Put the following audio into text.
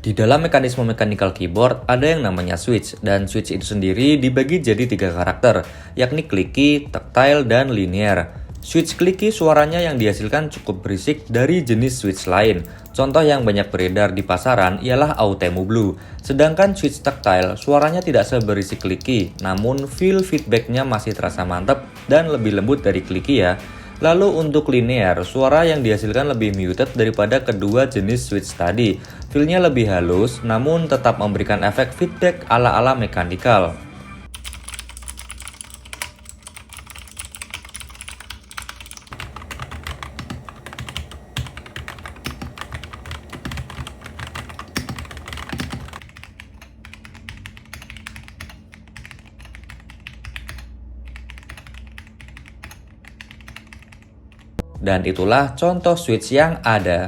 Di dalam mekanisme mechanical keyboard ada yang namanya switch, dan switch itu sendiri dibagi jadi 3 karakter, yakni clicky, tactile, dan linear. Switch clicky suaranya yang dihasilkan cukup berisik dari jenis switch lain. Contoh yang banyak beredar di pasaran ialah Autemu Blue. Sedangkan switch tactile suaranya tidak seberisik clicky, namun feel feedbacknya masih terasa mantap dan lebih lembut dari clicky ya. Lalu untuk linear, suara yang dihasilkan lebih muted daripada kedua jenis switch tadi. Feel-nya lebih halus, namun tetap memberikan efek feedback ala-ala mechanical. Dan itulah contoh switch yang ada.